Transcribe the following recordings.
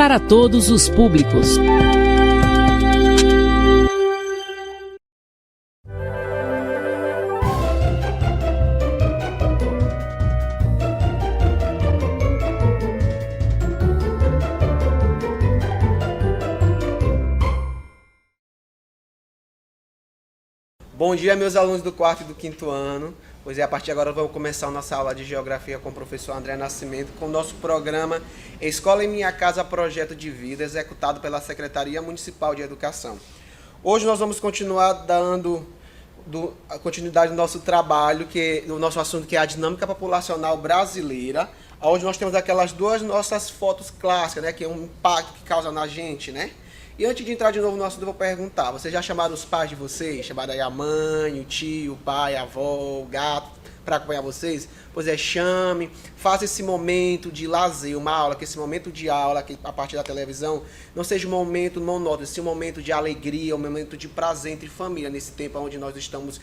para todos os públicos. Bom dia, meus alunos do 4º e do 5º ano. Pois é, a partir de agora vamos começar a nossa aula de Geografia com o professor André Nascimento, com o nosso programa Escola em Minha Casa, Projeto de Vida, executado pela Secretaria Municipal de Educação. Hoje nós vamos continuar dando a continuidade do nosso trabalho, do nosso assunto, que é a dinâmica populacional brasileira, onde nós temos aquelas duas nossas fotos clássicas, né, que é um impacto que causa na gente, né? E antes de entrar de novo no assunto, eu vou perguntar, vocês já chamaram os pais de vocês? Chamaram aí a mãe, o tio, o pai, a avó, o gato, para acompanhar vocês? Pois é, chame, faça esse momento de lazer, uma aula, que esse momento de aula, que a partir da televisão, não seja um momento monótono, seja um momento de alegria, um momento de prazer entre família, nesse tempo onde nós estamos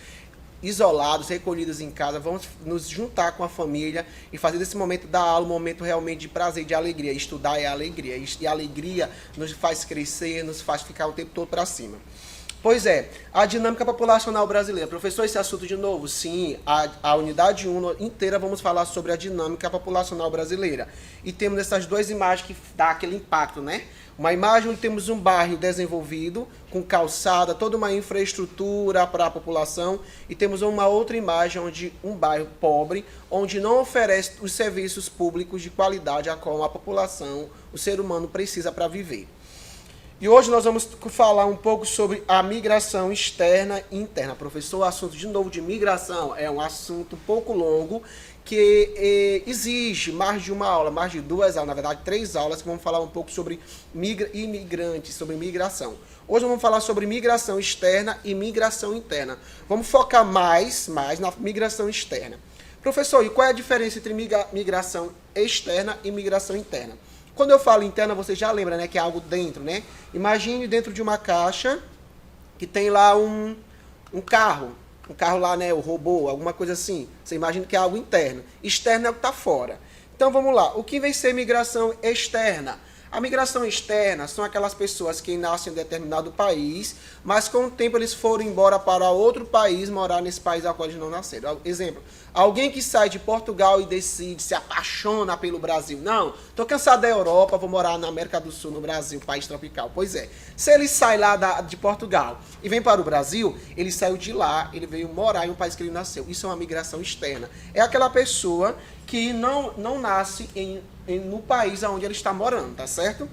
isolados, recolhidos em casa. Vamos nos juntar com a família e fazer desse momento da aula um momento realmente de prazer e de alegria. Estudar é alegria, e a alegria nos faz crescer, nos faz ficar o tempo todo para cima. Pois é, a dinâmica populacional brasileira. Professor, esse assunto de novo? Sim, a unidade 1 inteira vamos falar sobre a dinâmica populacional brasileira. E temos essas duas imagens que dá aquele impacto, né? Uma imagem onde temos um bairro desenvolvido, com calçada, toda uma infraestrutura para a população, e temos uma outra imagem onde um bairro pobre, onde não oferece os serviços públicos de qualidade a qual a população, o ser humano precisa para viver. E hoje nós vamos falar um pouco sobre a migração externa e interna. Professor, o assunto de novo de migração é um assunto um pouco longo, que exige mais de uma aula, mais de 2 aulas, na verdade 3 aulas, que vamos falar um pouco sobre imigrantes, sobre migração. Hoje vamos falar sobre migração externa e migração interna. Vamos focar mais na migração externa. Professor, e qual é a diferença entre migração externa e migração interna? Quando eu falo interna, você já lembra, né, que é algo dentro, né? Imagine dentro de uma caixa que tem lá um carro lá, né, o robô, alguma coisa assim. Você imagina que é algo interno. Externo é o que está fora. Então, vamos lá. O que vem ser migração externa? A migração externa são aquelas pessoas que nascem em determinado país, mas com o tempo eles foram embora para outro país, morar nesse país ao qual eles não nasceram. Exemplo, alguém que sai de Portugal e decide, se apaixona pelo Brasil. Não, estou cansado da Europa, vou morar na América do Sul, no Brasil, país tropical. Pois é, se ele sai lá de Portugal e vem para o Brasil, ele saiu de lá, ele veio morar em um país que ele nasceu. Isso é uma migração externa. É aquela pessoa que não nasce no país onde ele está morando, tá certo?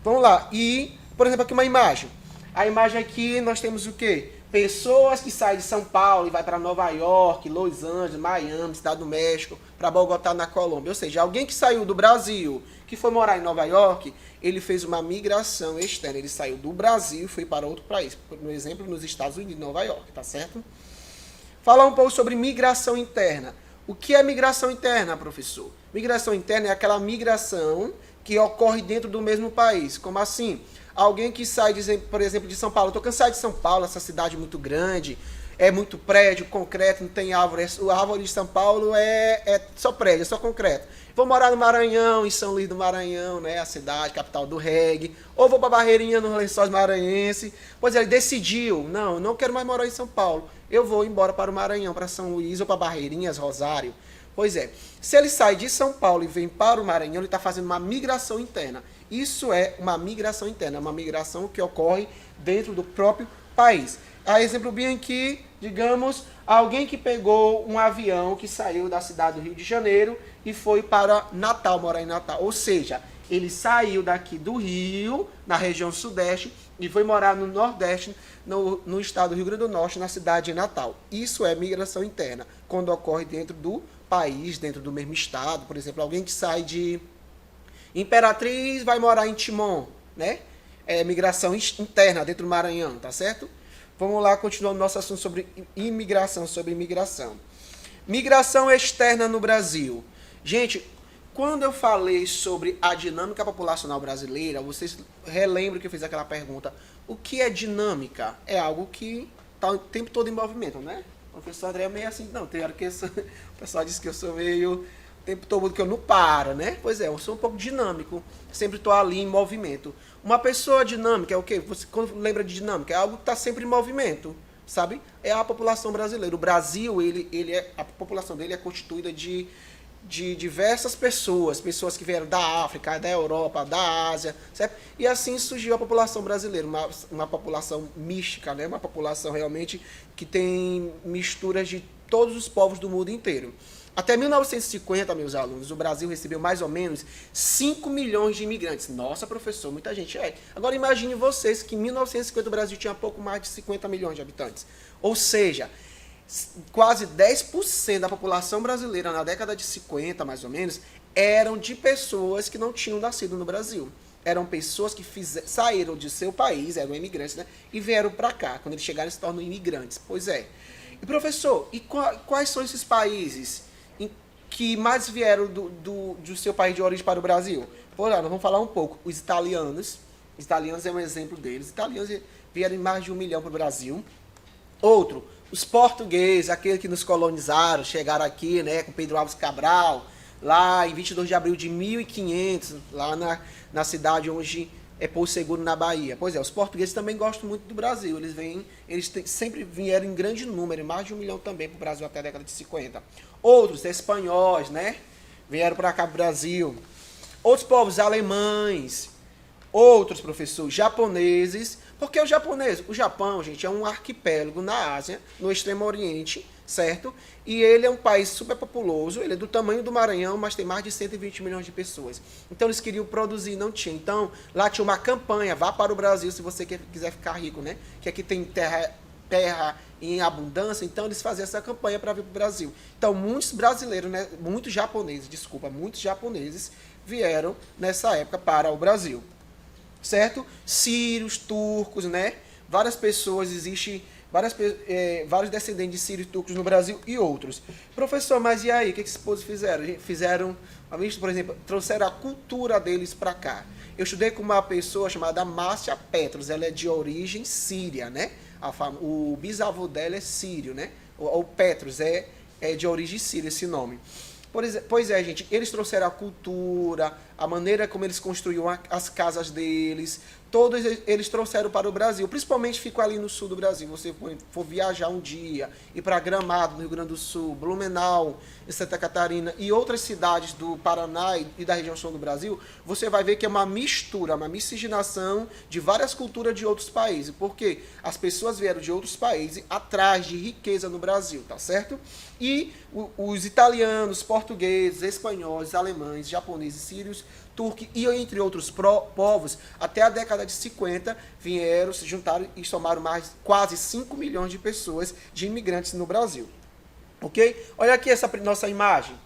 Vamos lá. E, por exemplo, aqui uma imagem. A imagem aqui nós temos o quê? Pessoas que saem de São Paulo e vai para Nova York, Los Angeles, Miami, Estado do México, para Bogotá, na Colômbia. Ou seja, alguém que saiu do Brasil, que foi morar em Nova York, ele fez uma migração externa. Ele saiu do Brasil e foi para outro país. No exemplo, nos Estados Unidos, Nova York, tá certo? Falar um pouco sobre migração interna. O que é migração interna, professor? Migração interna é aquela migração que ocorre dentro do mesmo país. Como assim? Alguém que sai, por exemplo, de São Paulo. Estou cansado de São Paulo, essa cidade muito grande, é muito prédio, concreto, não tem árvore. A árvore de São Paulo é só prédio, é só concreto. Vou morar no Maranhão, em São Luís do Maranhão, né, a cidade, capital do reggae. Ou vou para Barreirinha, nos Lençóis Maranhenses. Pois é, ele decidiu, não quero mais morar em São Paulo. Eu vou embora para o Maranhão, para São Luís ou para Barreirinhas, Rosário. Pois é, se ele sai de São Paulo e vem para o Maranhão, ele está fazendo uma migração interna. Isso é uma migração interna, uma migração que ocorre dentro do próprio país. A exemplo bem aqui, digamos, alguém que pegou um avião que saiu da cidade do Rio de Janeiro e foi para Natal, morar em Natal. Ou seja, ele saiu daqui do Rio, na região sudeste, e foi morar no Nordeste, no estado do Rio Grande do Norte, na cidade de Natal. Isso é migração interna, quando ocorre dentro do país, dentro do mesmo estado. Por exemplo, alguém que sai de Imperatriz vai morar em Timon, né? É migração interna dentro do Maranhão, tá certo? Vamos lá, continuando nosso assunto sobre imigração, sobre imigração. Migração externa no Brasil. Gente, quando eu falei sobre a dinâmica populacional brasileira, vocês relembram que eu fiz aquela pergunta, o que é dinâmica? É algo que está o tempo todo em movimento, né? O professor André é meio assim, não, tem hora que o pessoal diz que eu sou meio tempo todo que eu não paro, né? Pois é, eu sou um pouco dinâmico, sempre estou ali em movimento. Uma pessoa dinâmica é o quê? Você, quando lembra de dinâmica, é algo que está sempre em movimento, sabe? É a população brasileira. O Brasil, a população dele é constituída de diversas pessoas que vieram da África, da Europa, da Ásia, certo? E assim surgiu a população brasileira, uma população mística, né? Uma população realmente que tem misturas de todos os povos do mundo inteiro. Até 1950, meus alunos, o Brasil recebeu mais ou menos 5 milhões de imigrantes. Nossa, professor, muita gente é. Agora imagine vocês que em 1950 o Brasil tinha pouco mais de 50 milhões de habitantes. Ou seja, quase 10% da população brasileira na década de 50, mais ou menos, eram de pessoas que não tinham nascido no Brasil. Eram pessoas que saíram de seu país, eram imigrantes, né? E vieram para cá. Quando eles chegaram, se tornam imigrantes. Pois é. E professor, e quais são esses países que mais vieram do seu país de origem para o Brasil? Por lá, nós vamos falar um pouco. Os italianos. Os italianos é um exemplo deles. Os italianos vieram em mais de 1 milhão para o Brasil. Outro, os portugueses, aqueles que nos colonizaram, chegaram aqui, né, com Pedro Álvares Cabral, lá em 22 de abril de 1500, lá na cidade onde é Porto Seguro, na Bahia. Pois é, os portugueses também gostam muito do Brasil. Sempre vieram em grande número, mais de 1 milhão também para o Brasil até a década de 50. Outros, espanhóis, né? Vieram para cá para o Brasil. Outros povos, alemães. Outros, professores, japoneses. Por que o japonês? O Japão, gente, é um arquipélago na Ásia, no Extremo Oriente, certo? E ele é um país super populoso, ele é do tamanho do Maranhão, mas tem mais de 120 milhões de pessoas. Então eles queriam produzir, não tinha. Então lá tinha uma campanha, vá para o Brasil se você quiser ficar rico, né? Que aqui tem terra em abundância, então eles faziam essa campanha para vir para o Brasil. Então muitos brasileiros, né? Muitos japoneses vieram nessa época para o Brasil. Certo? Sírios, turcos, né? Várias pessoas, vários descendentes de sírios, turcos no Brasil e outros. Professor, mas e aí? O que esses povos fizeram? Fizeram, por exemplo, trouxeram a cultura deles para cá. Eu estudei com uma pessoa chamada Márcia Petros, ela é de origem síria, né? O bisavô dela é sírio, né? O Petros é de origem síria esse nome. Pois é, gente, eles trouxeram a cultura, a maneira como eles construíam as casas deles, todos eles trouxeram para o Brasil, principalmente ficou ali no sul do Brasil. Você for viajar um dia, ir para Gramado, no Rio Grande do Sul, Blumenau, em Santa Catarina e outras cidades do Paraná e da região sul do Brasil, você vai ver que é uma mistura, uma miscigenação de várias culturas de outros países, porque as pessoas vieram de outros países atrás de riqueza no Brasil, tá certo? E os italianos, portugueses, espanhóis, alemães, japoneses, sírios, turcos e entre outros povos, até a década de 50, vieram, se juntaram e somaram quase 5 milhões de pessoas, de imigrantes no Brasil. Ok? Olha aqui essa nossa imagem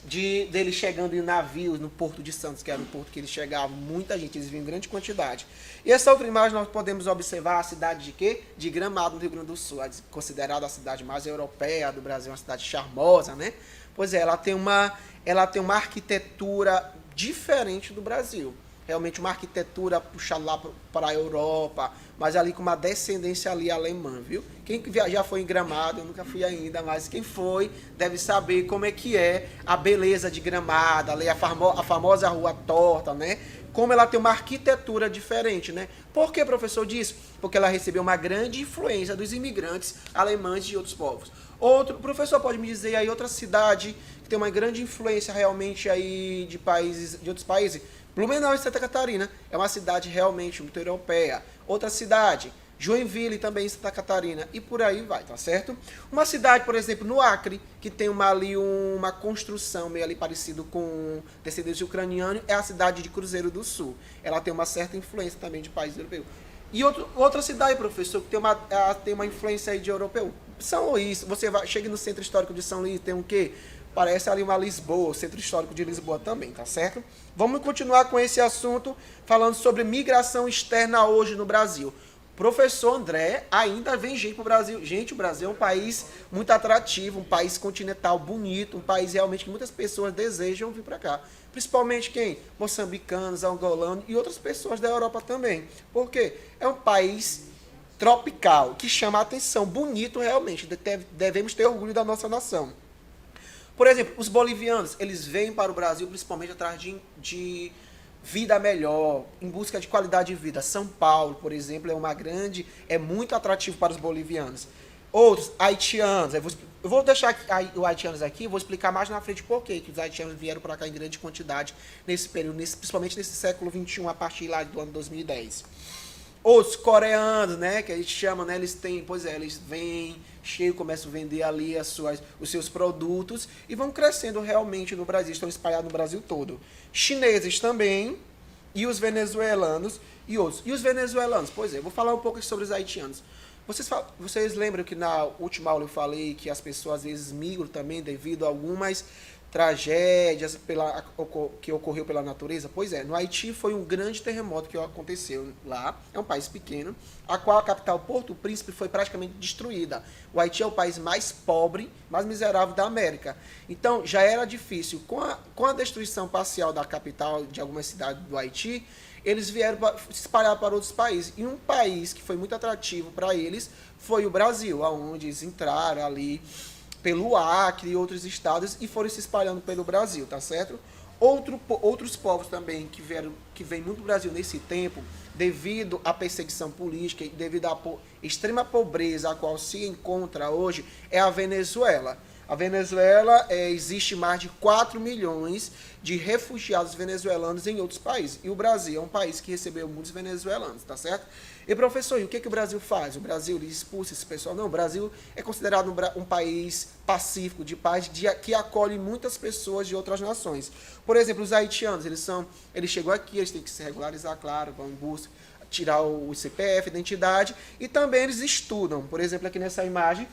deles chegando em navios no Porto de Santos, que era um porto que eles chegavam, muita gente, eles vinham em grande quantidade. E essa outra imagem nós podemos observar a cidade de quê? De Gramado, no Rio Grande do Sul, considerada a cidade mais europeia do Brasil, uma cidade charmosa, né? Pois é, ela tem uma arquitetura diferente do Brasil. Realmente uma arquitetura puxada lá para a Europa, mas ali com uma descendência ali alemã, viu? Quem já foi em Gramado, eu nunca fui ainda, mas quem foi deve saber como é que é a beleza de Gramado, ali a famosa Rua Torta, né? Como ela tem uma arquitetura diferente, né? Por que, professor, disso? Porque ela recebeu uma grande influência dos imigrantes alemães de outros povos. Outro professor pode me dizer aí outra cidade que tem uma grande influência realmente aí de outros países? Blumenau, em Santa Catarina, é uma cidade realmente muito europeia. Outra cidade, Joinville, também em Santa Catarina, e por aí vai, tá certo? Uma cidade, por exemplo, no Acre, que tem uma construção meio ali parecido com descendentes ucranianos, é a cidade de Cruzeiro do Sul. Ela tem uma certa influência também de países europeus. E outra cidade, professor, que tem uma influência aí de europeu, São Luís. Chega no centro histórico de São Luís, tem o quê? Parece ali uma Lisboa, o centro histórico de Lisboa também, tá certo? Vamos continuar com esse assunto, falando sobre migração externa hoje no Brasil. Professor André, ainda vem gente para o Brasil. Gente, o Brasil é um país muito atrativo, um país continental bonito, um país realmente que muitas pessoas desejam vir para cá. Principalmente quem? Moçambicanos, angolanos e outras pessoas da Europa também. Por quê? É um país tropical, que chama a atenção, bonito realmente. Devemos ter orgulho da nossa nação. Por exemplo, os bolivianos, eles vêm para o Brasil principalmente atrás de vida melhor, em busca de qualidade de vida. São Paulo, por exemplo, é muito atrativo para os bolivianos. Outros, haitianos, eu vou deixar os haitianos aqui, vou explicar mais na frente por que os haitianos vieram para cá em grande quantidade nesse período, principalmente nesse século XXI, a partir lá do ano 2010. Outros coreanos, né, que a gente chama, né, eles vêm, começam a vender ali os seus produtos e vão crescendo realmente no Brasil, estão espalhados no Brasil todo. Chineses também, e os venezuelanos e outros. E os venezuelanos, eu vou falar um pouco sobre os haitianos. Vocês lembram que na última aula eu falei que as pessoas às vezes migram também devido a algumas tragédias que ocorreu pela natureza? Pois é, no Haiti foi um grande terremoto que aconteceu lá. É um país pequeno, a qual a capital Porto Príncipe foi praticamente destruída. O Haiti é o país mais pobre, mais miserável da América. Então já era difícil. Com a destruição parcial da capital de algumas cidades do Haiti, eles vieram se espalhar para outros países. E um país que foi muito atrativo para eles foi o Brasil, onde eles entraram ali pelo Acre e outros estados e foram se espalhando pelo Brasil, tá certo? Outros povos também que vêm muito do Brasil nesse tempo, devido à perseguição política e devido à extrema pobreza a qual se encontra hoje, é a Venezuela. A Venezuela, existe mais de 4 milhões de refugiados venezuelanos em outros países. E o Brasil é um país que recebeu muitos venezuelanos, tá certo? E, professor, e o que o Brasil faz? O Brasil expulsa esse pessoal? Não, o Brasil é considerado um país pacífico, de paz, que acolhe muitas pessoas de outras nações. Por exemplo, os haitianos, eles chegam aqui, eles têm que se regularizar, claro, vão em busca, tirar o CPF, identidade, e também eles estudam. Por exemplo, aqui nessa imagem,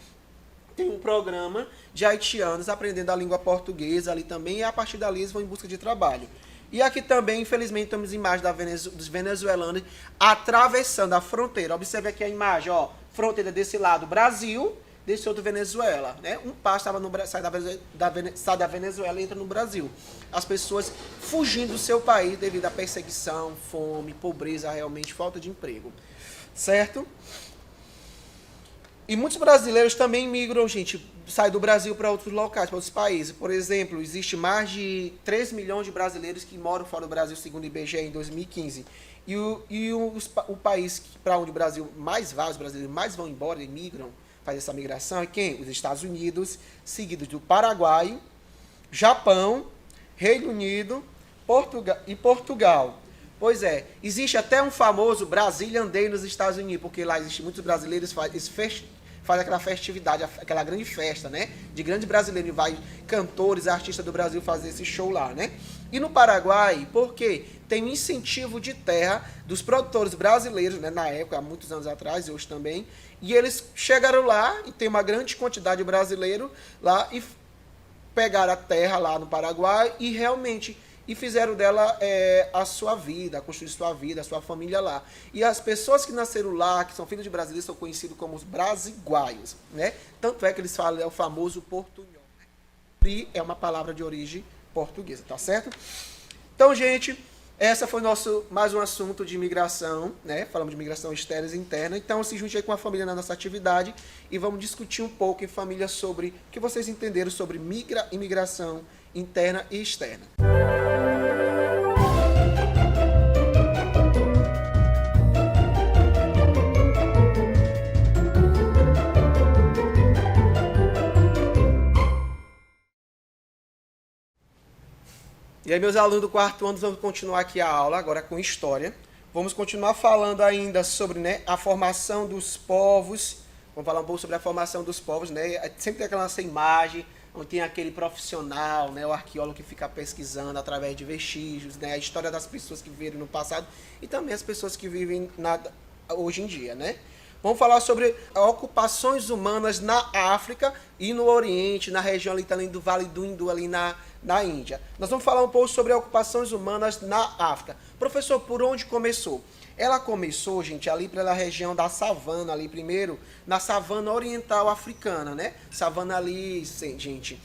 tem um programa de haitianos aprendendo a língua portuguesa ali também, e a partir dali eles vão em busca de trabalho. E aqui também, infelizmente, temos imagens dos venezuelanos atravessando a fronteira. Observe aqui a imagem, ó, fronteira desse lado Brasil, desse outro Venezuela, né? Um passo sai da Venezuela e entra no Brasil. As pessoas fugindo do seu país devido à perseguição, fome, pobreza, realmente falta de emprego, certo? E muitos brasileiros também migram, gente, saem do Brasil para outros locais, para outros países. Por exemplo, existe mais de 3 milhões de brasileiros que moram fora do Brasil, segundo o IBGE, em 2015. O país para onde o Brasil mais vai, os brasileiros mais vão embora e migram, faz essa migração, é quem? Os Estados Unidos, seguidos do Paraguai, Japão, Reino Unido e Portugal. Pois é, existe até um famoso Brazilian Day nos Estados Unidos, porque lá existem muitos brasileiros que faz aquela festividade, aquela grande festa, né? De grande brasileiro, vai cantores, artistas do Brasil fazer esse show lá, né? E no Paraguai, por quê? Tem um incentivo de terra dos produtores brasileiros, né? Na época, há muitos anos atrás, e hoje também, e eles chegaram lá, e tem uma grande quantidade de brasileiros lá, e pegaram a terra lá no Paraguai, e realmente fizeram dela a sua vida, construir sua vida, a sua família lá. E as pessoas que nasceram lá, que são filhos de brasileiros, são conhecidos como os brasiguaios, né? Tanto é que eles falam, é o famoso portunhol. Né? É uma palavra de origem portuguesa, tá certo? Então, gente, essa foi mais um assunto de imigração, né? Falamos de imigração externa e interna. Então, se junte aí com a família na nossa atividade e vamos discutir um pouco em família sobre o que vocês entenderam sobre imigração interna e externa. E aí, meus alunos do quarto ano, vamos continuar aqui a aula, agora com história. Vamos continuar falando ainda sobre, né, a formação dos povos. Vamos falar um pouco sobre a formação dos povos, né? Sempre tem aquela nossa imagem, onde tem aquele profissional, né, o arqueólogo que fica pesquisando através de vestígios, né, a história das pessoas que viveram no passado e também as pessoas que vivem hoje em dia, né? Vamos falar sobre ocupações humanas na África e no Oriente, na região ali também do Vale do Hindu, ali na Índia. Nós vamos falar um pouco sobre ocupações humanas na África. Professor, por onde começou? Ela começou, gente, ali pela região da savana, ali primeiro, na savana oriental africana, né? Savana ali, gente,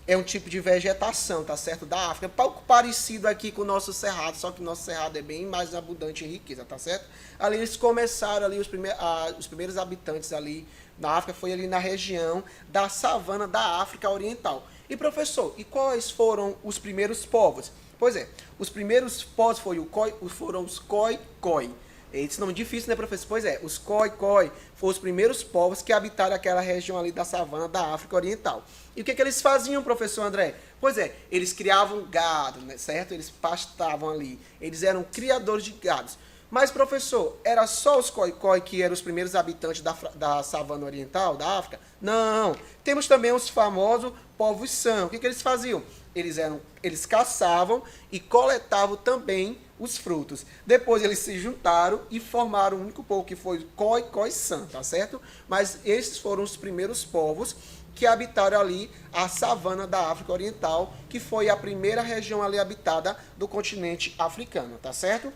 é um tipo de vegetação, tá certo? Da África, pouco parecido aqui com o nosso cerrado, só que o nosso cerrado é bem mais abundante em riqueza, tá certo? Ali eles começaram ali, os primeiros habitantes ali na África foi ali na região da savana da África Oriental. E professor, e quais foram os primeiros povos? Pois é, os primeiros povos foram os Khoi-Khoi. Esse nome difícil, né, professor? Pois é, os Khoi-Khoi foram os primeiros povos que habitaram aquela região ali da savana da África Oriental. E o que eles faziam, professor André? Pois é, eles criavam gado, né, certo? Eles pastavam ali, eles eram criadores de gados. Mas, professor, era só os Khoi-Khoi que eram os primeiros habitantes da savana oriental, da África? Não, temos também os famosos povos San. O que eles faziam? Eles caçavam e coletavam também os frutos. Depois eles se juntaram e formaram um único povo que foi o Khoi-Khoi-San, tá certo? Mas esses foram os primeiros povos que habitaram ali a savana da África Oriental, que foi a primeira região ali habitada do continente africano, tá certo?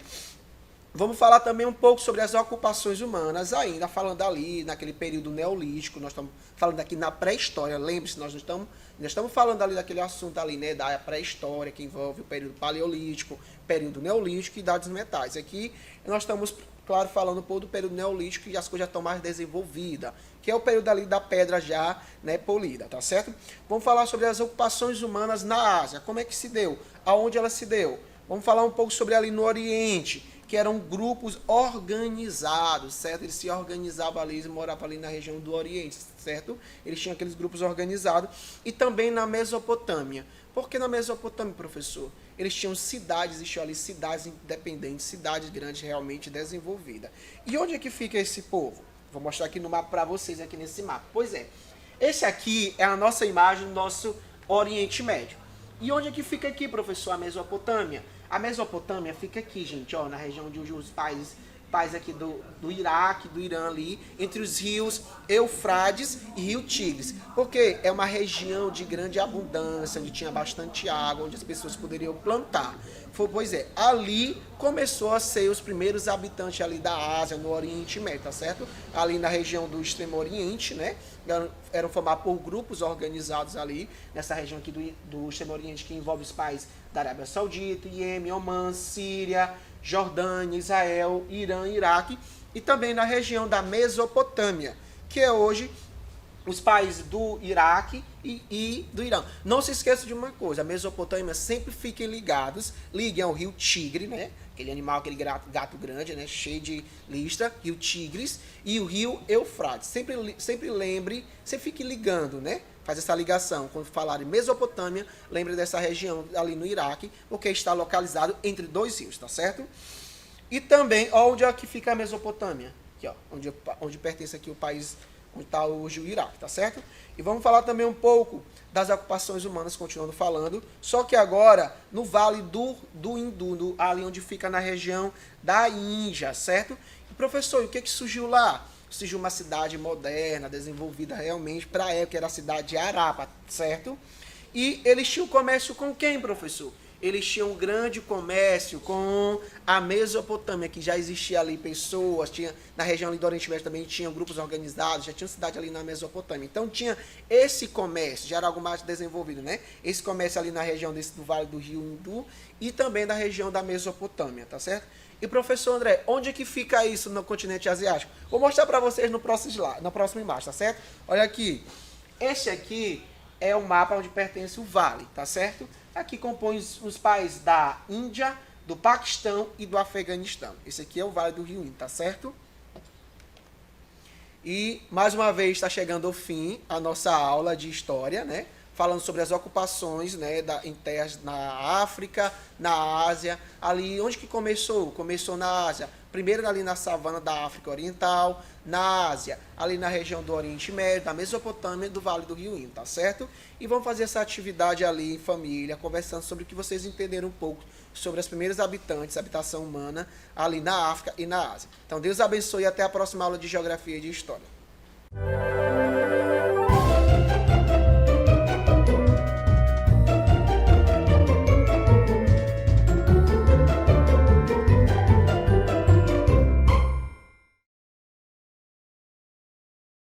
Vamos falar também um pouco sobre as ocupações humanas, ainda falando ali naquele período neolítico, nós estamos falando aqui na pré-história, lembre-se, nós estamos falando ali daquele assunto ali, né, da pré-história, que envolve o período paleolítico, período neolítico e idades metais. Aqui nós estamos, claro, falando um pouco do período neolítico e as coisas já estão mais desenvolvidas, que é o período ali da pedra já, né, polida, tá certo? Vamos falar sobre as ocupações humanas na Ásia, como é que se deu, aonde ela se deu. Vamos falar um pouco sobre ali no Oriente, que eram grupos organizados, certo? Eles se organizavam ali, eles moravam ali na região do Oriente, certo? Eles tinham aqueles grupos organizados. E também na Mesopotâmia. Por que na Mesopotâmia, professor? Eles tinham cidades, existiam ali cidades independentes, cidades grandes realmente desenvolvidas. E onde é que fica esse povo? Vou mostrar aqui no mapa para vocês, aqui nesse mapa. Pois é, esse aqui é a nossa imagem do nosso Oriente Médio. E onde é que fica aqui, professor, a Mesopotâmia? A Mesopotâmia fica aqui, gente, ó, na região de os países aqui do Iraque, do Irã ali, entre os rios Eufrates e Rio Tigres. Porque é uma região de grande abundância, onde tinha bastante água, onde as pessoas poderiam plantar. Pois é, ali começou a ser os primeiros habitantes ali da Ásia, no Oriente Médio, tá certo? Ali na região do Extremo Oriente, né? Eram formados por grupos organizados ali, nessa região aqui do Extremo Oriente, que envolve os países da Arábia Saudita, Iêmen, Omã, Síria, Jordânia, Israel, Irã, Iraque, e também na região da Mesopotâmia, que é hoje os países do Iraque e do Irã. Não se esqueça de uma coisa, a Mesopotâmia sempre fiquem ligados, liguem ao rio Tigre, né? Aquele animal, aquele gato grande, né? Cheio de listra, rio Tigres, e o rio Eufrates. Sempre lembre, sempre fique ligando, né? Faz essa ligação. Quando falar em Mesopotâmia, lembre dessa região ali no Iraque, porque está localizado entre dois rios, tá certo? E também, onde é que fica a Mesopotâmia? Aqui, ó, onde pertence aqui o país, onde está hoje o Iraque, tá certo? E vamos falar também um pouco das ocupações humanas, continuando falando, só que agora no Vale do Hindu, ali onde fica na região da Índia, certo? E professor, o que surgiu lá? Surgiu uma cidade moderna, desenvolvida realmente para a época, que era a cidade de Harappa, certo? E eles tinham comércio com quem, professor? Eles tinham um grande comércio com a Mesopotâmia, que já existia ali pessoas, tinha, na região ali do Oriente Médio também tinham grupos organizados, já tinha cidade ali na Mesopotâmia. Então tinha esse comércio, já era algo mais desenvolvido, né? Esse comércio ali na região do Vale do Rio Hindu e também da região da Mesopotâmia, tá certo? E professor André, onde é que fica isso no continente asiático? Vou mostrar para vocês no próximo imagem, tá certo? Olha aqui, esse aqui é o mapa onde pertence o vale, tá certo? Aqui compõe os países da Índia, do Paquistão e do Afeganistão. Esse aqui é o Vale do Rio Indo, tá certo? E, mais uma vez, está chegando ao fim a nossa aula de história, né? Falando sobre as ocupações, né, em terras na África, na Ásia. Ali, onde que começou? Começou na Ásia. Primeiro ali na savana da África Oriental, na Ásia, ali na região do Oriente Médio, da Mesopotâmia e do Vale do Rio Indo, tá certo? E vamos fazer essa atividade ali em família, conversando sobre o que vocês entenderam um pouco sobre as primeiras habitantes, habitação humana, ali na África e na Ásia. Então, Deus abençoe e até a próxima aula de Geografia e de História.